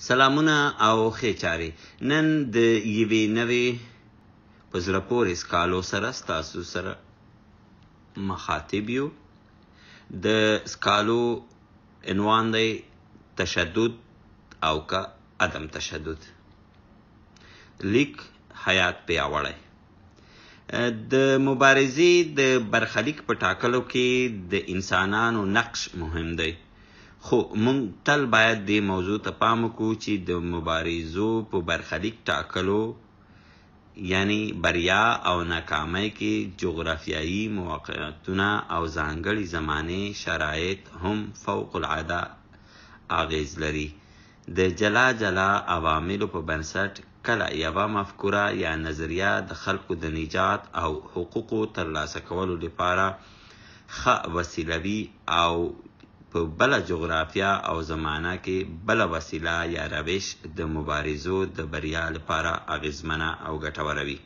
سلامونه او ښې چارې. نن د یوې نوې په زړه پورې سکالو سره ستاسو سره مخاطب یو. د سکالو عنوان دی تشدد او که عدم تشدد. لیک حیات پیاوړی. د مبارزې د برخلیک په ټاکلو کې د انسانانو نقش مهم دی، خو موږ تل باید دې موضوع ته پام وکړو چې د مبارزو په برخلیک ټاکلو یعنی بریا او ناکامۍ کې جغرافیایي موقعیتونه او ځانګړي زمانې شرایط هم فوق العاده اغیز لري. د جلا جلا عواملو په بنسټ کله یوه مفکوره یا نظریه د خلکو د نجات او حقوقو ترلاسه کولو لپاره ښه وسیله وي او په بله جغرافیه او زمانه کې بله وسیله یا روش د مبارزو د بریا لپاره اغیزمنه او ګټوره وي.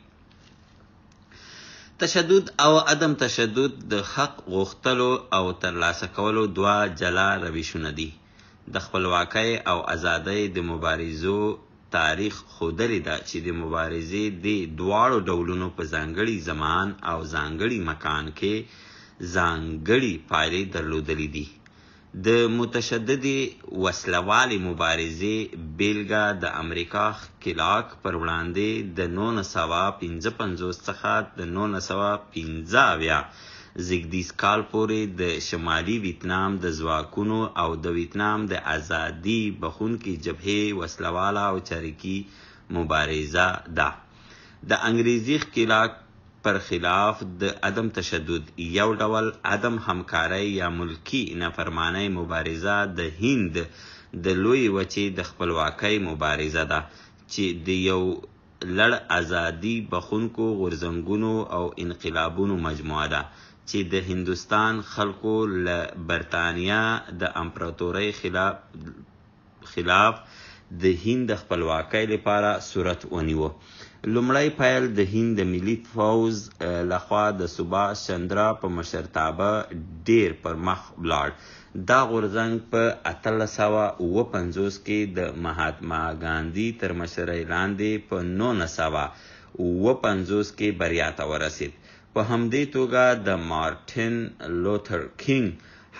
تشدد او عدم تشدد د حق غوښتلو او ترلاسه کولو دوه جلا روشونه دي. د خپلواکۍ او ازادۍ د مبارزو تاریخ ښودلې ده چې د مبارزې د دواړو ډولونو په ځانګړي زمان او ځانګړي مکان کې ځانګړي پایلې درلودلې دي. د متشددې وسلوالې مبارزې بیلګه د امریکا ښکېلاک پر وړاندې د 1955 څخه د 1975 زیږدیز کال پورې د شمالي ویتنام د ځواکونو او د ویتنام د ازادي بخونکي جبهې وسلواله او چریکي مبارزه ده. د انګریزي ښکېلاک پر خلاف د عدم تشدد یو ډول عدم همکارۍ یا ملکي نافرمانۍ مبارزه د هند د لویې وچې د خپلواکۍ مبارزه ده چې د یو لړ ازادي بخونکو غورځنګونو او انقلابونو مجموعه ده چې د هندوستان خلکو له برطانیه د امپراتورۍ خلاف د هند د خپلواکۍ لپاره صورت ونیوه. لومړی پیل د هند د ملي فوز لخوا د سباش چندرا په مشرتابه ډیر پر مخ ولاړ. دا غورځنګ په 1859 کې د مهاتما ګاندي تر مشرۍ لاندې په 1950 کې بریا ته ورسید. په همدې توګه د مارټین لوتر کینګ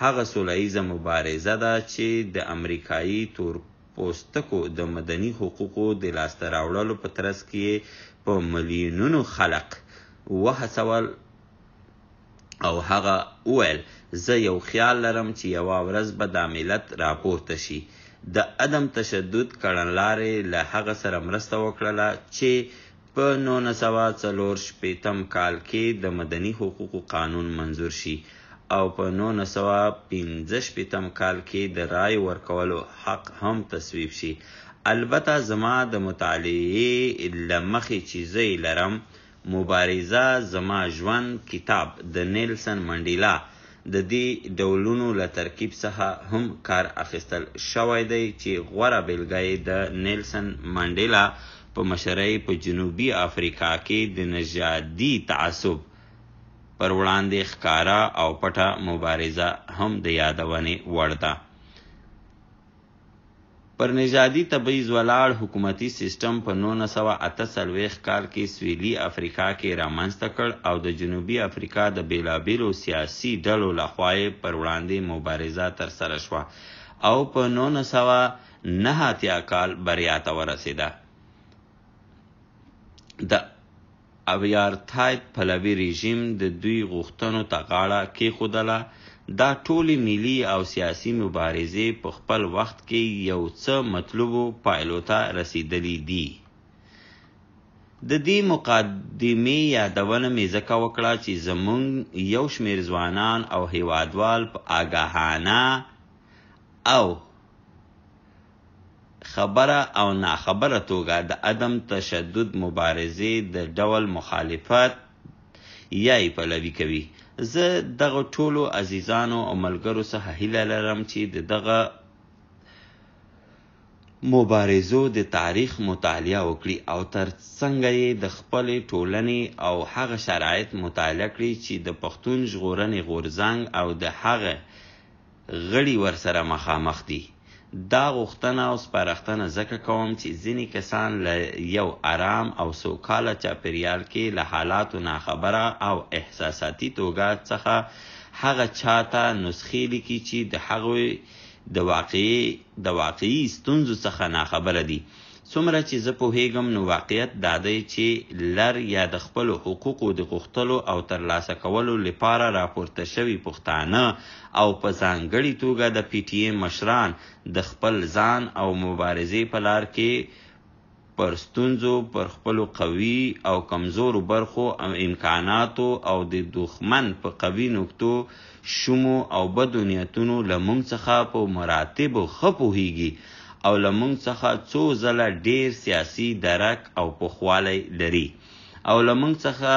هغه سوله ییزه مبارزه ده چې د امریکایي تورپوستکو د مدني حقوقو د لاسته راوړلو په ترڅ کې په میلیونونو خلق وهڅول او هغه وویل زه یو خیال لرم چې یوه ورځ به دا ملت راپورته شي. د عدم تشدد کړنلارې له هغه سره مرسته وکړله چې په 1964 کال کې د مدني حقوقو قانون منظور شي او په 1965 کال کې د رای ورکولو حق هم تصویب شي. البته زما د مطالعې له مخې چې زه یې لرم، مبارزه زما ژوند کتاب د نیلسن منډیلا د دې ډولونو له ترکیب څخه هم کار اخیستل شوی دی چې غوره بیلګه یې د نیلسن منډیلا په مشرۍ په جنوبي افریقا کې د نژادي تعصب پر وړاندې ښکاره او پټه مبارزه هم د یادونې وړ ده. پر نژادي تبعیض ولاړ حکومتي سیستم په 1948 کال کې سویلي افریقا کې رامنځته کړ او د جنوبي افریقا د بیلابیلو سیاسي ډلو لخوا یې پر وړاندې مبارزه ترسره شوه او په 1989 کال بریا ته ورسېده. د ابیارتاید پلوي رژیم د دوی غوښتنو ته غاړه کېښودله. دا ټولې ملي او سیاسي مبارزې په خپل وخت کې یو څه مطلوبو پایلو ته رسېدلي دي. د دې مقدمې یادونه مې ځکه وکړه چې زموږ یو شمېر ځوانان او هیوادوال په آګاهانه او خبره او ناخبره توګه د عدم تشدد مبارزې د ډول مخالفت یا یې پلوي کوي. زه دغه ټولو عزیزانو او ملګرو څخه هیله لرم چې د دغه مبارزو د تاریخ مطالعه وکړي او ترڅنګ یې د خپلې ټولنې او هغه شرایط مطالعه کړي چې د پښتون ژغورنې غورځنګ او د هغه غړي ورسره مخامخ دي. دا غوښتنه او سپارښتنه ځکه کوم چې ځینې کسان له یو آرام او سوکاله چاپیریال کې له حالاتو ناخبره او احساساتي توګه څخه هغه چاته نسخې لیکي چې د هغوی د واقعي ستونزو څخه ناخبره دي. څومره چې زه پوهیږم نو واقعیت دا دی چې لر یا د خپلو حقوقو د غوښتلو او ترلاسه کولو لپاره راپورته شوي پښتانه او په ځانګړې توګه د پی ټي ایم مشران د خپل ځان او مبارزې په لار کې پر ستونزو، پر خپلو قوي او کمزورو برخو او امکاناتو او د دښمن په قوي نکتو، شومو او بدو نیتونو له موږ څخه په مراتبو ښه پوهیږي او له موږ څخه څو ځله ډیر سیاسي درک او پوخوالی لري او له موږ څخه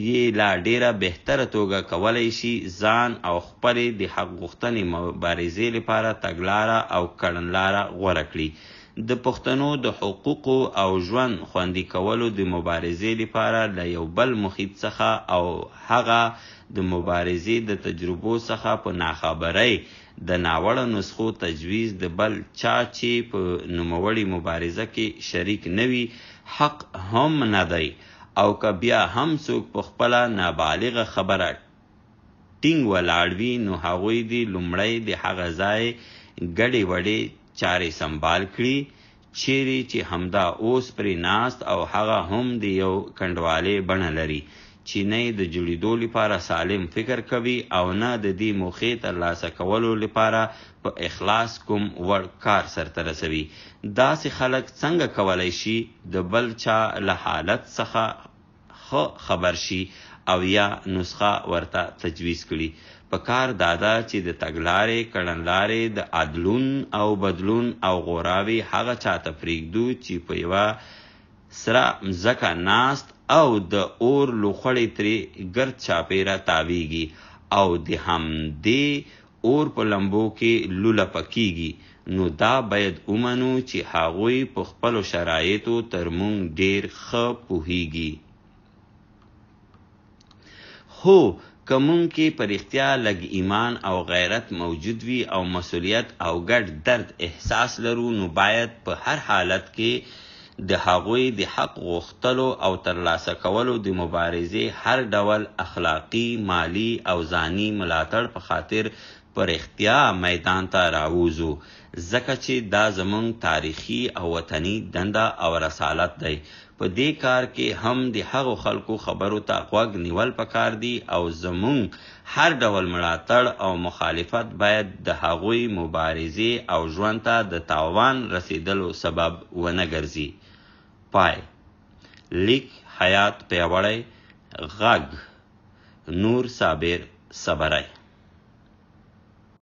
یې لا ډیره بهتره توګه کولی شي ځان او خپلې د حق غوښتنې مبارزې لپاره تګلاره او کړنلاره غوره کړي. د پښتنو د حقوقو او ژوند خوندي کولو د مبارزې لپاره له یو بل محیط څخه او هغه د مبارزې د تجربو څخه په ناخبرۍ د ناوړه نسخو تجویز د بل چا چې په نوموړې مبارزه کې شریک نه وي حق هم نه دی او که بیا هم څوک په خپله نابالغه خبره ټینګ ولاړ وي نو هغوی دې لومړی د هغه ځای ګډې وډې چارې سنبال کړي چیرې چې همدا اوس پرې ناست او هغه هم د یو کنډوالې بڼه لري چې نه د جوړېدو لپاره سالم فکر کوي او نه د دې موخې ترلاسه کولو لپاره په اخلاص کوم وړ کار سرته رسوي. داسې خلک څنګه کولی شي د بل چا له حالت څخه ښه خبر شي او یا نسخه ورته تجویز کړي؟ په کار داده چې د تګلارې کړنلارې د عدلون او بدلون او غوراوي هغه چاته پرېږدو چې په یوه سره مځکه ناست او د اور لوخړې ترې ګرد چاپیره تاویږي او د همدې اور په لمبو کې لوله پکیږي، نو دا باید ومنو چې هغوی په خپلو شرایطو تر موږ ډیر ښه پوهیږي. هو که موږ کې په رښتیا لږ ایمان او غیرت موجود وي او مسؤلیت او ګډ درد احساس لرو نو باید په هر حالت کې د هغوی د حق غوښتلو او ترلاسه کولو د مبارزې هر ډول اخلاقي، مالی او ځاني ملاتړ په خاطر په رښتیا میدان ته راووځو ځکه چې دا زموږ تاریخي او وطني دنده او رسالت دی. په دې کار کې هم د هغو خلکو خبرو ته غوږ نیول پکار دي او زموږ هر ډول ملاتړ او مخالفت باید د هغوی مبارزې او ژوند ته د تاوان رسیدلو سبب ونه ګرځي. پای لیک حیات پیاوړی غږ نور صابر صبری.